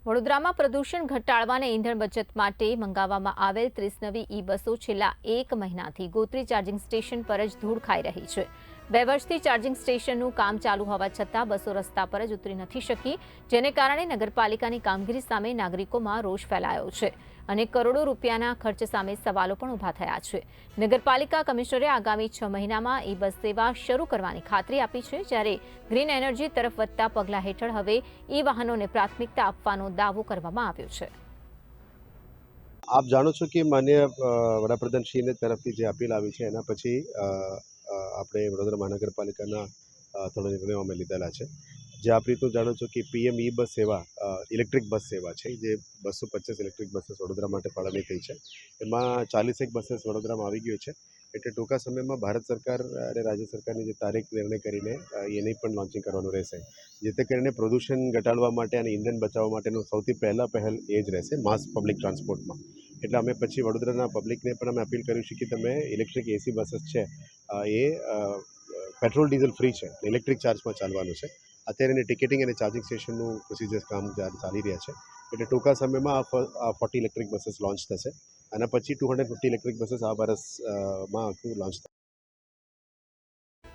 વડોદરામાં પ્રદૂષણ ઘટાડવાને ઇંધણ બચત માટે મંગાવવામાં આવેલ 30 નવી ઈ-બસો છેલ્લા 1 મહિનાથી ગોત્રી ચાર્જિંગ સ્ટેશન પર જ ધૂળ ખાઈ રહી છે। 2 વર્ષથી ચાર્જિંગ સ્ટેશનનું કામ ચાલુ હોવા છતાં બસો રસ્તા પર જ ઉતરી નથી શકી, જેને કારણે નગરપાલિકાની કામગીરી સામે નાગરિકોમાં રોષ ફેલાયો છે અને કરોડો રૂપિયાના ખર્ચ સામે સવાલો પણ ઊભા થયા છે। નગરપાલિકા કમિશનરે આગામી 6 મહિનામાં ઈ-બસ સેવા શરૂ કરવાની ખાતરી આપી છે, જ્યારે ગ્રીન એનર્જી તરફ વધતા પગલાં હેઠળ હવે ઈ-વાહનોને પ્રાથમિકતા આપવાનો દાવો કરવામાં આવ્યો છે। આપ જાણો છો કે માન્ય વડાપ્રધાનશ્રીને તરફથી જે અપીલ આવી છે એના પછી આપણે વડોદરા મહાનગરપાલિકાના થોડા નિર્ણયો અમે લીધેલા છે। જે આપ રીતનું જાણો છો કે પીએમ ઈ બસ સેવા ઇલેક્ટ્રિક બસ સેવા છે, જે 225 ઇલેક્ટ્રિક બસીસ વડોદરા માટે ફાળવણી થઈ છે। એમાં 41 બસીસ વડોદરામાં આવી ગયું છે, એટલે ટૂંકા સમયમાં ભારત સરકાર અને રાજ્ય સરકારની જે તારીખ નિર્ણય કરીને એની પણ લોન્ચિંગ કરવાનું રહેશે, જેથી કરીને પ્રદૂષણ ઘટાડવા માટે અને ઇંધણ બચાવવા માટેનું સૌથી પહેલ એ જ રહેશે માસ પબ્લિક ટ્રાન્સપોર્ટમાં। એટલે અમે પછી વડોદરાના પબ્લિકને પણ અમે અપીલ કરીશું કે તમે ઇલેક્ટ્રિક એસી બસીસ છે એ પેટ્રોલ ડીઝલ ફ્રી છે, ઇલેક્ટ્રિક ચાર્જમાં ચાલવાનું છે। અત્યારે એની ટિકિટિંગ અને ચાર્જિંગ સ્ટેશનનું પ્રોસિજર કામ ચાલી રહ્યા છે, એટલે ટૂંકા સમયમાં આ 40 ઇલેક્ટ્રિક બસીસ લોન્ચ થશે અને પછી 250 ઇલેક્ટ્રિક બસીસ આ વર્ષમાં આખું લોન્ચ થશે।